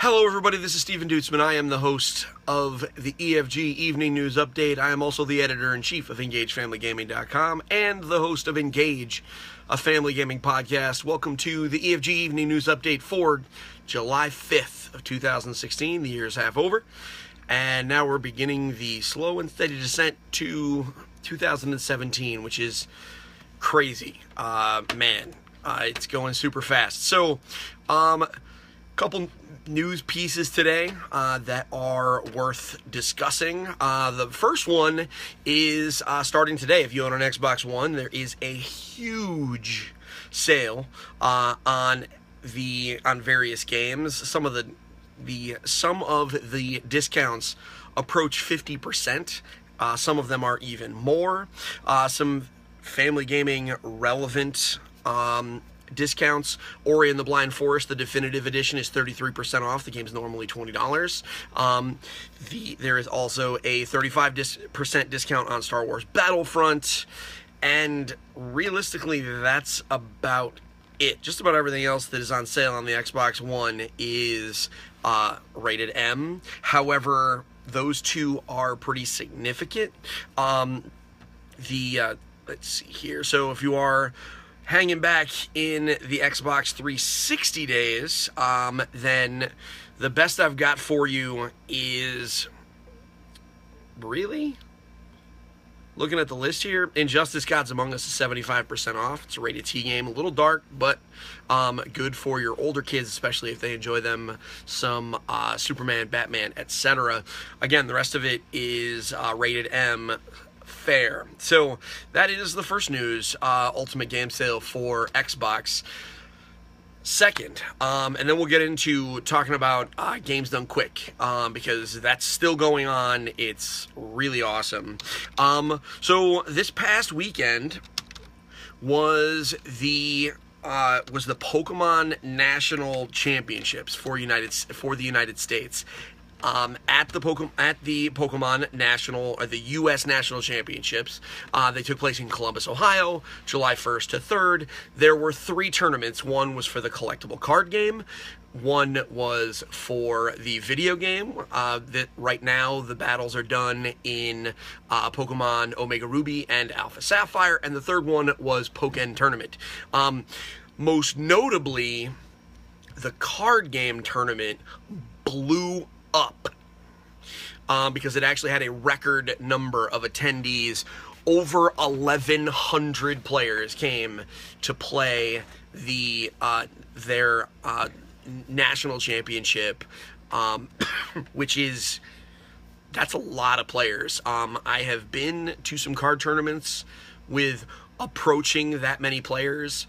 Hello everybody, this is Steven Dutzman. I am the host of the EFG Evening News Update. I am also the editor-in-chief of EngageFamilyGaming.com and the host of Engage, a family gaming podcast. Welcome to the EFG Evening News Update for July 5th of 2016. The year is half over, and now we're beginning the slow and steady descent to 2017, which is crazy. It's going super fast. So, couple news pieces today that are worth discussing. The first one is starting today. If you own an Xbox One, there is a huge sale on various games. Some of the discounts approach 50%. Some of them are even more. Some family gaming relevant discounts. Ori and the Blind Forest, the definitive edition, is 33% off. The game's normally $20. There is also a 35% discount on Star Wars Battlefront, and realistically, that's about it. Just about everything else that is on sale on the Xbox One is rated M. However, those two are pretty significant. Let's see here. So if you are hanging back in the Xbox 360 days, then the best I've got for you is, really? Looking at the list here, Injustice Gods Among Us is 75% off. It's a rated T game, a little dark, but good for your older kids, especially if they enjoy them some Superman, Batman, etc. Again, the rest of it is rated M. Fair. So that is the first news, Ultimate Game Sale for Xbox. Second, and then we'll get into talking about Games Done Quick, because that's still going on. It's really awesome. So this past weekend was the Pokemon National Championships for the United States. At the Pokemon National, or the U.S. National Championships. They took place in Columbus, Ohio, July 1st to 3rd. There were 3 tournaments. One was for the collectible card game. One was for the video game. Right now, the battles are done in Pokemon Omega Ruby and Alpha Sapphire. And the third one was Pokken Tournament. Most notably, the card game tournament blew up because it actually had a record number of attendees. Over 1,100 players came to play their national championship, that's a lot of players. I have been to some card tournaments with approaching that many players.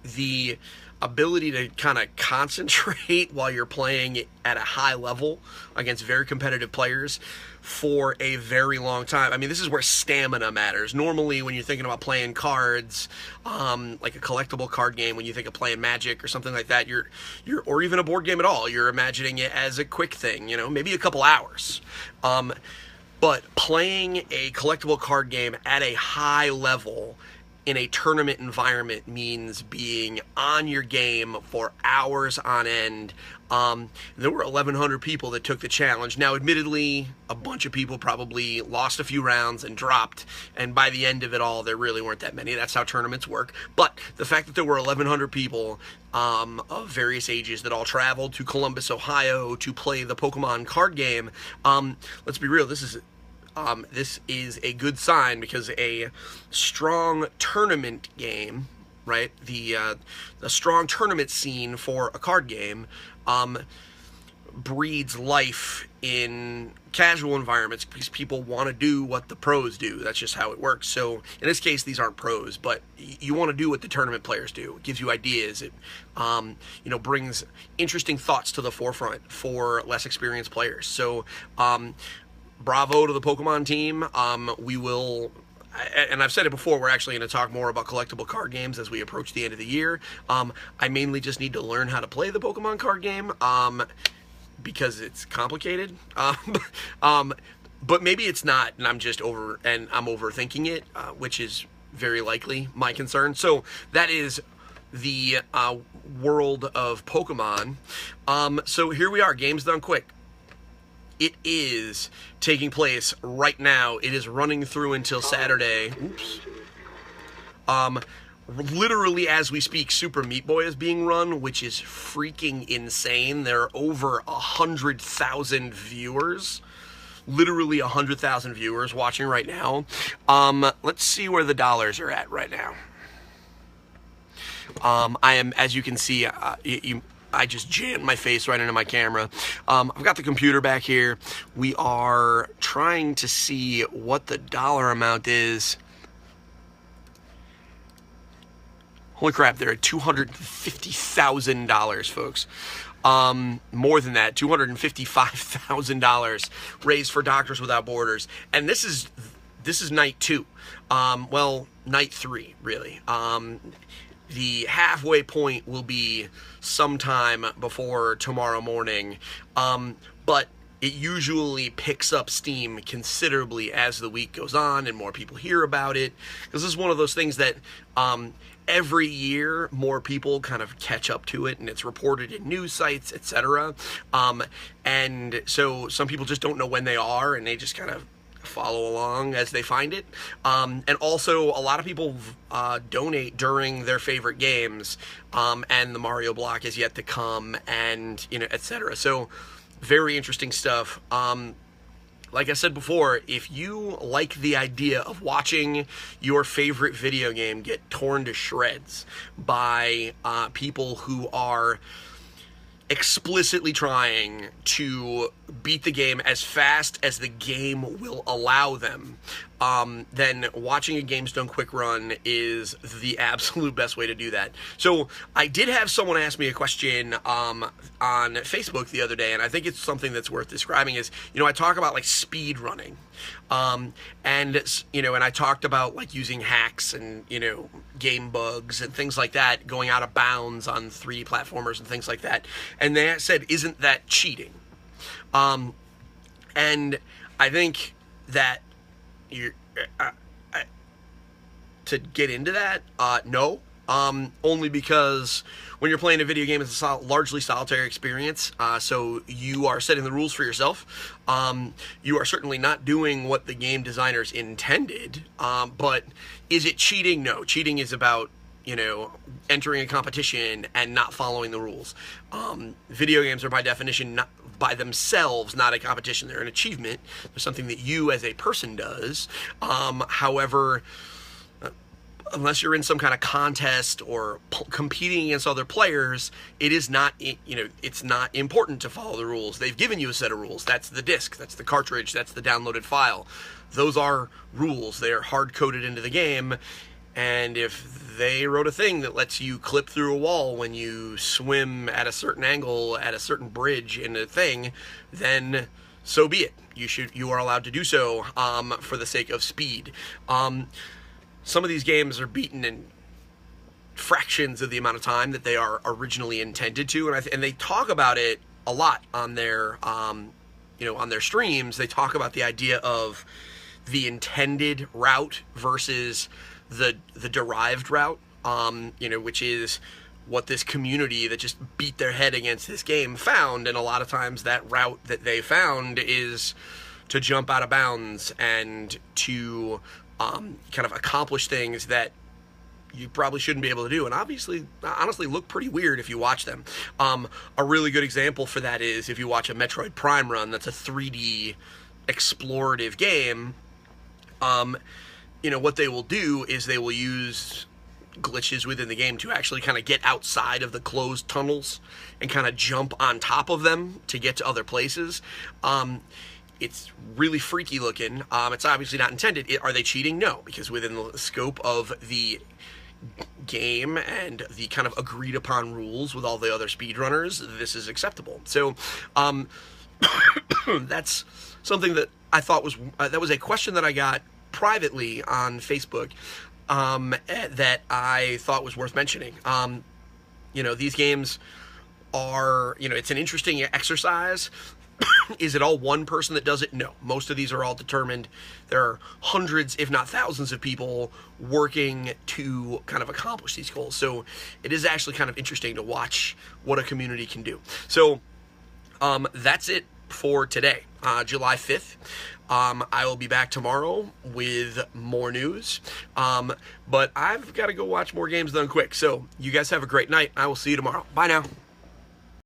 The ability to kind of concentrate while you're playing at a high level against very competitive players for a very long time. I mean, this is where stamina matters. Normally, when you're thinking about playing cards, like a collectible card game, when you think of playing Magic or something like that, or even a board game at all, you're imagining it as a quick thing, maybe a couple hours. But playing a collectible card game at a high level in a tournament environment means being on your game for hours on end. There were 1,100 people that took the challenge. Now, admittedly, a bunch of people probably lost a few rounds and dropped, and by the end of it all, there really weren't that many. That's how tournaments work. But the fact that there were 1,100 people of various ages that all traveled to Columbus, Ohio to play the Pokemon card game, let's be real, this is a good sign, because a strong tournament game, right? The strong tournament scene for a card game breeds life in casual environments, because people want to do what the pros do. That's just how it works. So in this case, these aren't pros, but you want to do what the tournament players do. It gives you ideas. It brings interesting thoughts to the forefront for less experienced players. So bravo to the Pokemon team. We will, and I've said it before, we're actually going to talk more about collectible card games as we approach the end of the year. I mainly just need to learn how to play the Pokemon card game, because it's complicated. But maybe it's not, and I'm overthinking it, which is very likely my concern. So that is the world of Pokemon. So here we are, Games Done Quick. It is taking place right now. It is running through until Saturday. Oops. Literally as we speak, Super Meat Boy is being run, which is freaking insane. There are over 100,000 viewers. Literally 100,000 viewers watching right now. Let's see where the dollars are at right now. I am, as you can see, I just jammed my face right into my camera. I've got the computer back here. We are trying to see what the dollar amount is. Holy crap, they're at $250,000, folks. More than that, $255,000 raised for Doctors Without Borders. And this is night 2. Well, night 3, really. The halfway point will be sometime before tomorrow morning. But it usually picks up steam considerably as the week goes on and more people hear about it. Because this is one of those things that every year more people kind of catch up to it, and it's reported in news sites, etc. And so some people just don't know when they are, and they just kind of follow along as they find it. And also a lot of people donate during their favorite games, and the Mario block is yet to come, and etc. So very interesting stuff. Like I said before, if you like the idea of watching your favorite video game get torn to shreds by people who are explicitly trying to beat the game as fast as the game will allow them, then watching a Games Done Quick run is the absolute best way to do that. So I did have someone ask me a question on Facebook the other day, and I think it's something that's worth describing. Is, I talk about like speed running, and I talked about like using hacks and game bugs and things like that, going out of bounds on 3D platformers and things like that. And they said, "Isn't that cheating?" And I think that to get into that, no. Only because when you're playing a video game, it's a largely solitary experience, so you are setting the rules for yourself. You are certainly not doing what the game designers intended, but is it cheating? No. Cheating is about entering a competition and not following the rules. Video games are by definition not by themselves not a competition. They're an achievement. They're something that you as a person does. However, unless you're in some kind of contest or competing against other players, it is not, it's not important to follow the rules. They've given you a set of rules. That's the disc, that's the cartridge, that's the downloaded file. Those are rules. They are hard-coded into the game. And if they wrote a thing that lets you clip through a wall when you swim at a certain angle at a certain bridge in a thing, then so be it. You are allowed to do so for the sake of speed. Some of these games are beaten in fractions of the amount of time that they are originally intended to, and they talk about it a lot on their on their streams. They talk about the idea of the intended route versus the derived route, which is what this community that just beat their head against this game found. And a lot of times that route that they found is to jump out of bounds and to kind of accomplish things that you probably shouldn't be able to do, and obviously, honestly, look pretty weird if you watch them. A really good example for that is if you watch a Metroid Prime run. That's a 3D explorative game. What they will do is they will use glitches within the game to actually kind of get outside of the closed tunnels and kind of jump on top of them to get to other places. It's really freaky looking. It's obviously not intended. Are they cheating? No, because within the scope of the game and the kind of agreed upon rules with all the other speedrunners, this is acceptable. So that's something that I thought was that was a question that I got privately on Facebook that I thought was worth mentioning. These games are, it's an interesting exercise Is it all one person that does it? No. Most of these are all determined. There are hundreds, if not thousands, of people working to kind of accomplish these goals. So it is actually kind of interesting to watch what a community can do. So that's it for today, July 5th. I will be back tomorrow with more news. But I've got to go watch more games done quick. So you guys have a great night. I will see you tomorrow. Bye now.